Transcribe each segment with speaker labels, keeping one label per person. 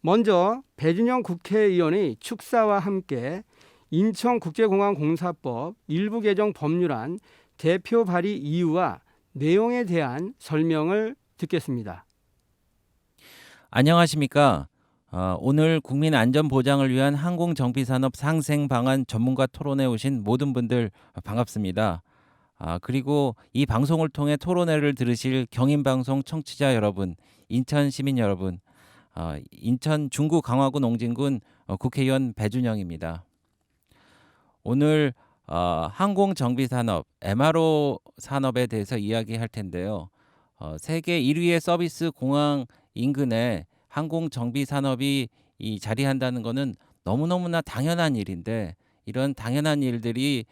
Speaker 1: 먼저 배준영 국회의원의 축사와 함께 인천국제공항공사법 일부 개정 법률안 대표 발의 이유와 내용에 대한 설명을 듣겠습니다.
Speaker 2: 안녕하십니까. 오늘 국민 안전 보장을 위한 항공정비산업 상생 방안 전문가 토론에 오신 모든 분들 반갑습니다. 그리고 이 방송을 통해 토론회를 들으실 경인방송 청취자 여러분, 인천 시민 여러분, 인천 중구 강화군 옹진군 국회의원 배준영입니다. 오늘 항공정비산업, MRO 산업에 대해서 이야기할 텐데요. 세계 1위의 서비스 공항 인근에 항공정비산업이 자리한다는 것은 너무너무나 당연한 일인데, 이런 당연한 일들이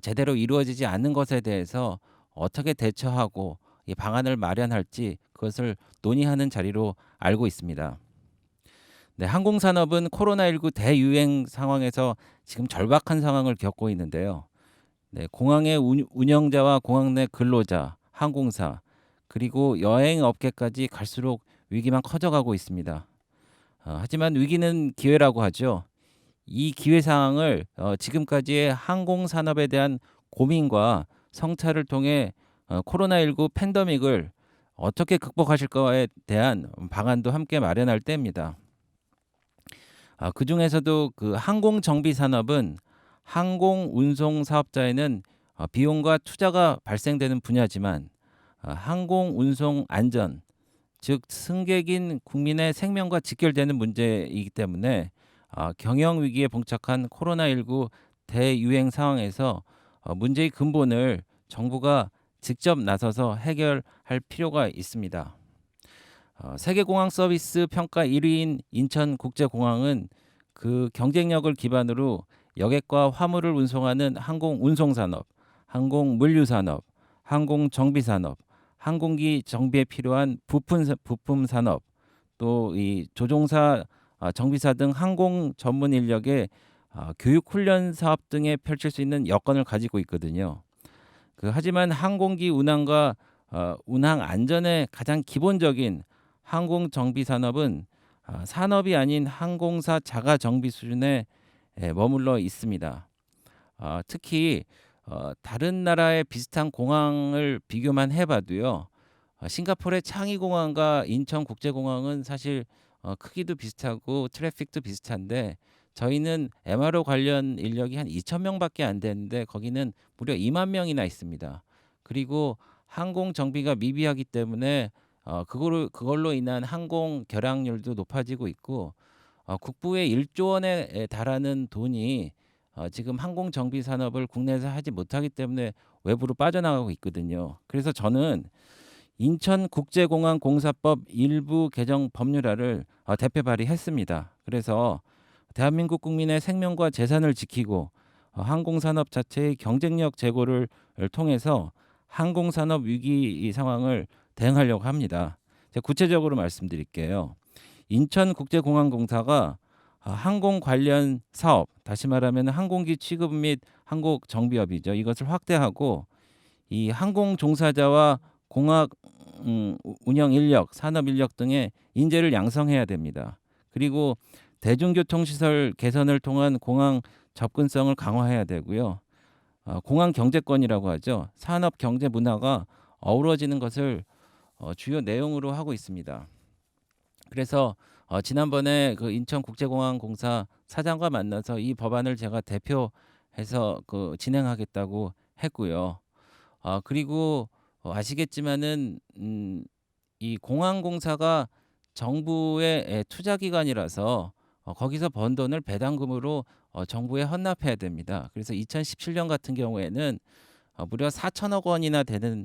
Speaker 2: 제대로 이루어지지 않는 것에 대해서 어떻게 대처하고 이 방안을 마련할지 그것을 논의하는 자리로 알고 있습니다. 네, 항공산업은 코로나19 대유행 상황에서 지금 절박한 상황을 겪고 있는데요. 네, 공항의 운영자와 공항 내 근로자, 항공사, 그리고 여행업계까지 갈수록 위기만 커져가고 있습니다. 하지만 위기는 기회라고 하죠. 이 기회 상황을 지금까지의 항공산업에 대한 고민과 성찰을 통해 코로나19 팬데믹을 어떻게 극복하실 거에 대한 방안도 함께 마련할 때입니다. 그 중에서도 그 항공정비 산업은 항공 운송 사업자에는 비용과 투자가 발생되는 분야지만 항공 운송 안전, 즉 승객인 국민의 생명과 직결되는 문제이기 때문에 경영 위기에 봉착한 코로나19 대유행 상황에서 문제의 근본을 정부가 직접 나서서 해결할 필요가 있습니다. 세계공항 서비스 평가 1위인 인천국제공항은 그 경쟁력을 기반으로 여객과 화물을 운송하는 항공운송산업, 항공물류산업, 항공정비산업, 항공기 정비에 필요한 부품산업, 또 이 조종사, 정비사 등 항공 전문 인력의 교육 훈련 사업 등에 펼칠 수 있는 여건을 가지고 있거든요. 하지만 항공기 운항과 운항 안전의 가장 기본적인 항공 정비 산업은 산업이 아닌 항공사 자가 정비 수준에 머물러 있습니다. 특히 다른 나라의 비슷한 공항을 비교만 해봐도요. 싱가포르의 창의공항과 인천국제공항은 사실 크기도 비슷하고 트래픽도 비슷한데, 저희는 MRO 관련 인력이 한 2,000명밖에 안 되는데 거기는 무려 2만 명이나 있습니다. 그리고 항공 정비가 미비하기 때문에 그걸로 인한 항공 결항률도 높아지고 있고, 국부의 1조 원에 달하는 돈이 지금 항공 정비 산업을 국내에서 하지 못하기 때문에 외부로 빠져나가고 있거든요. 그래서 저는 인천국제공항공사법 일부 개정 법률안을 대표 발의했습니다. 그래서 대한민국 국민의 생명과 재산을 지키고 항공산업 자체의 경쟁력 제고를 통해서 항공산업 위기 상황을 대응하려고 합니다. 제가 구체적으로 말씀드릴게요. 인천국제공항공사가 항공 관련 사업, 다시 말하면 항공기 취급 및 항공 정비업이죠. 이것을 확대하고 이 항공 종사자와 공학 운영 인력, 산업 인력 등의 인재를 양성해야 됩니다. 그리고 대중교통 시설 개선을 통한 공항 접근성을 강화해야 되고요. 공항 경제권이라고 하죠. 산업 경제 문화가 어우러지는 것을 주요 내용으로 하고 있습니다. 그래서 지난번에 그 인천국제공항공사 사장과 만나서 이 법안을 제가 대표해서 진행하겠다고 했고요. 그리고 아시겠지만은 이 공항공사가 정부의 투자 기관이라서 거기서 번 돈을 배당금으로 정부에 헌납해야 됩니다. 그래서 2017년 같은 경우에는 무려 4천억 원이나 되는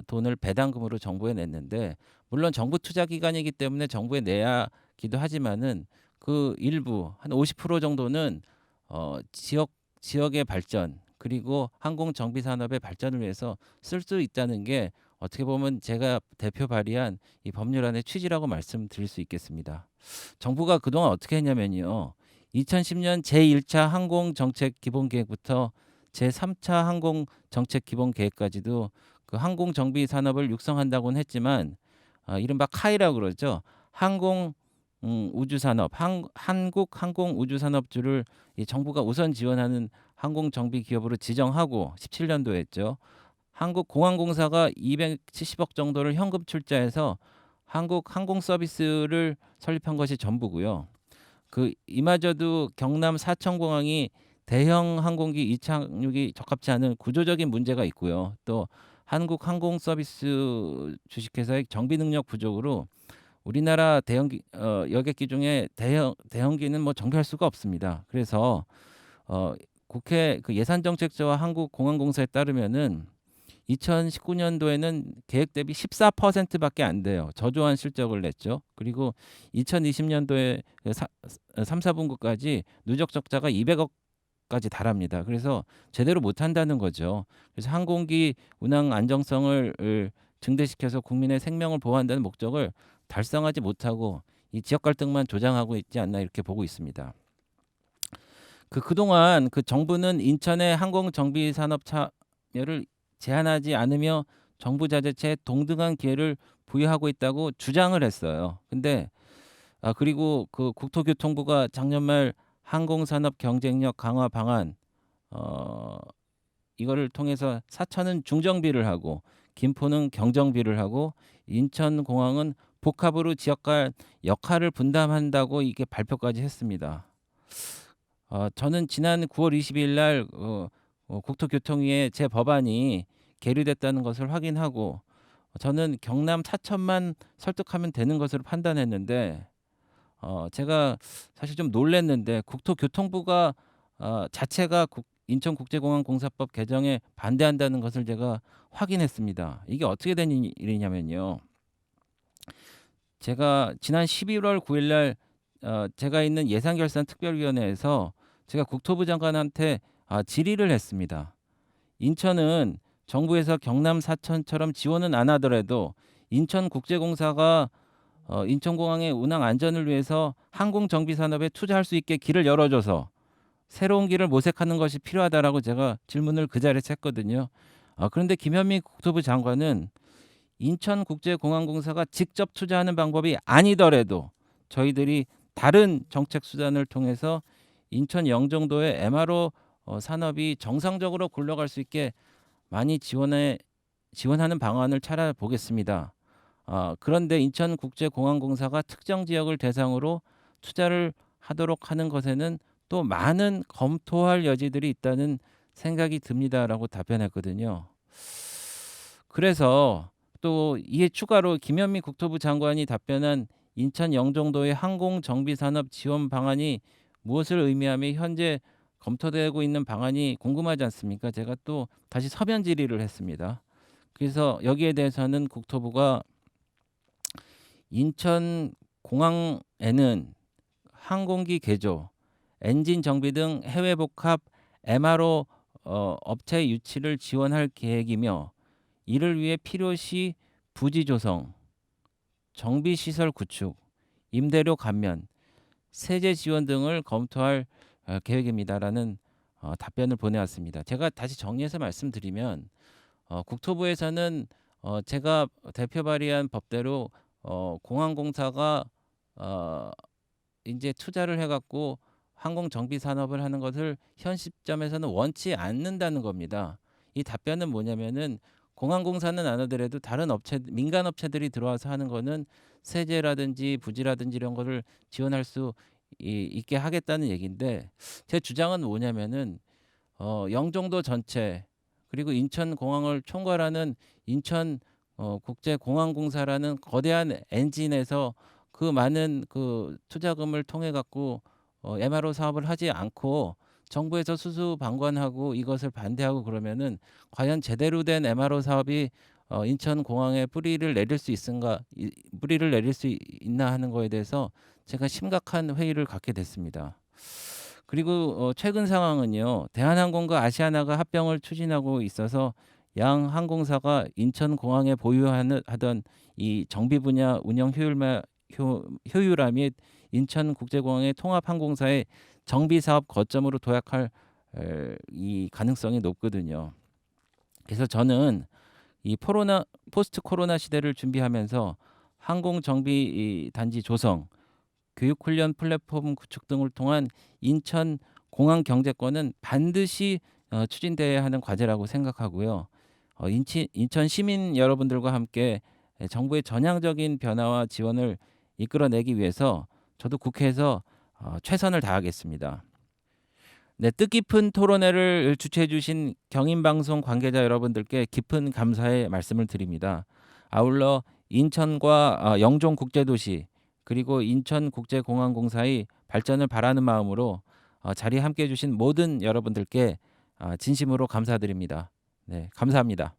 Speaker 2: 돈을 배당금으로 정부에 냈는데, 물론 정부 투자 기관이기 때문에 정부에 내야기도 하지만은 그 일부 한 50% 정도는 지역의 발전, 그리고 항공 정비 산업의 발전을 위해서 쓸 수 있다는 게 어떻게 보면 제가 대표 발의한 이 법률안의 취지라고 말씀드릴 수 있겠습니다. 정부가 그동안 어떻게 했냐면요. 2010년 제1차 항공 정책 기본 계획부터 제3차 항공 정책 기본 계획까지도 그 항공 정비 산업을 육성한다고는 했지만 이른바 카이라고 그러죠. 항공 우주산업, 한국항공우주산업주를 이 정부가 우선 지원하는 항공정비 기업으로 지정하고 17년도에 했죠. 한국공항공사가 270억 정도를 현금 출자해서 한국항공서비스를 설립한 것이 전부고요. 이마저도 경남 사천공항이 대형 항공기 이착륙이 적합지 않은 구조적인 문제가 있고요. 또 한국항공서비스 주식회사의 정비 능력 부족으로 우리나라 여객기 중에 대형기는 뭐 정비할 수가 없습니다. 그래서 국회 예산정책처와 한국공항공사에 따르면은 2019년도에는 계획 대비 14%밖에 안 돼요. 저조한 실적을 냈죠. 그리고 2020년도에 3, 4분기까지 누적 적자가 200억까지 달합니다. 그래서 제대로 못한다는 거죠. 그래서 항공기 운항 안정성을 증대시켜서 국민의 생명을 보호한다는 목적을 달성하지 못하고 이 지역 갈등만 조장하고 있지 않나 이렇게 보고 있습니다. 그동안 정부는 인천의 항공 정비 산업 참여를 제한하지 않으며 정부 자재체에 동등한 기회를 부여하고 있다고 주장을 했어요. 근데 그리고 국토교통부가 작년 말 항공산업 경쟁력 강화 방안 이거를 통해서 사천은 중정비를 하고 김포는 경정비를 하고 인천공항은 복합으로 지역 간 역할을 분담한다고 이게 발표까지 했습니다. 저는 지난 9월 20일 날 국토교통위에 제 법안이 계류됐다는 것을 확인하고 저는 경남 사천만 설득하면 되는 것으로 판단했는데 제가 사실 좀 놀랐는데 국토교통부가 자체가 인천국제공항공사법 개정에 반대한다는 것을 제가 확인했습니다. 이게 어떻게 된 일이냐면요. 제가 지난 11월 9일 날 제가 있는 예산결산특별위원회에서 제가 국토부 장관한테 질의를 했습니다. 인천은 정부에서 경남 사천처럼 지원은 안 하더라도 인천국제공사가 인천공항의 운항 안전을 위해서 항공정비산업에 투자할 수 있게 길을 열어줘서 새로운 길을 모색하는 것이 필요하다라고 제가 질문을 그 자리에서 했거든요. 그런데 김현미 국토부 장관은 인천국제공항공사가 직접 투자하는 방법이 아니더라도 저희들이 다른 정책 수단을 통해서 인천 영종도의 MRO 산업이 정상적으로 굴러갈 수 있게 많이 지원하는 방안을 찾아보겠습니다. 그런데 인천국제공항공사가 특정 지역을 대상으로 투자를 하도록 하는 것에는 또 많은 검토할 여지들이 있다는 생각이 듭니다라고 답변했거든요. 그래서 또 이에 추가로 김현미 국토부 장관이 답변한 인천 영종도의 항공정비산업 지원 방안이 무엇을 의미하며 현재 검토되고 있는 방안이 궁금하지 않습니까? 제가 또 다시 서면 질의를 했습니다. 그래서 여기에 대해서는 국토부가 인천 공항에는 항공기 개조, 엔진 정비 등 해외 복합 MRO 업체 유치를 지원할 계획이며 이를 위해 필요시 부지 조성, 정비 시설 구축, 임대료 감면, 세제 지원 등을 검토할 계획입니다라는 답변을 보내왔습니다. 제가 다시 정리해서 말씀드리면 국토부에서는 제가 대표 발의한 법대로 공항공사가 이제 투자를 해갖고 항공 정비 산업을 하는 것을 현 시점에서는 원치 않는다는 겁니다. 이 답변은 뭐냐면은 공항공사는 안 하더라도 다른 민간 업체들이 들어와서 하는 거는 세제라든지 부지라든지 이런 거를 지원할 수 있게 하겠다는 얘기인데 제 주장은 뭐냐면은 영종도 전체 그리고 인천공항을 총괄하는 인천 국제공항공사라는 거대한 엔진에서 그 많은 투자금을 통해 갖고 MRO 사업을 하지 않고 정부에서 수수방관하고 이것을 반대하고 그러면은 과연 제대로 된 MRO 사업이 인천공항에 뿌리를 내릴 수 있나 하는 거에 대해서 제가 심각한 회의를 갖게 됐습니다. 그리고 최근 상황은요. 대한항공과 아시아나가 합병을 추진하고 있어서 양 항공사가 인천공항에 보유하던 이 정비 분야 운영 효율화 및 인천국제공항의 통합항공사의 정비사업 거점으로 도약할 이 가능성이 높거든요. 그래서 저는 이 포스트 코로나 시대를 준비하면서 항공정비 단지 조성 교육 훈련 플랫폼 구축 등을 통한 인천 공항 경제권은 반드시 추진돼야 하는 과제라고 생각하고요. 인천 시민 여러분들과 함께 정부의 전향적인 변화와 지원을 이끌어내기 위해서 저도 국회에서 최선을 다하겠습니다. 네, 뜻깊은 토론회를 주최해 주신 경인방송 관계자 여러분들께 깊은 감사의 말씀을 드립니다. 아울러 인천과 영종국제도시 그리고 인천국제공항공사의 발전을 바라는 마음으로 자리에 함께해 주신 모든 여러분들께 진심으로 감사드립니다. 네, 감사합니다.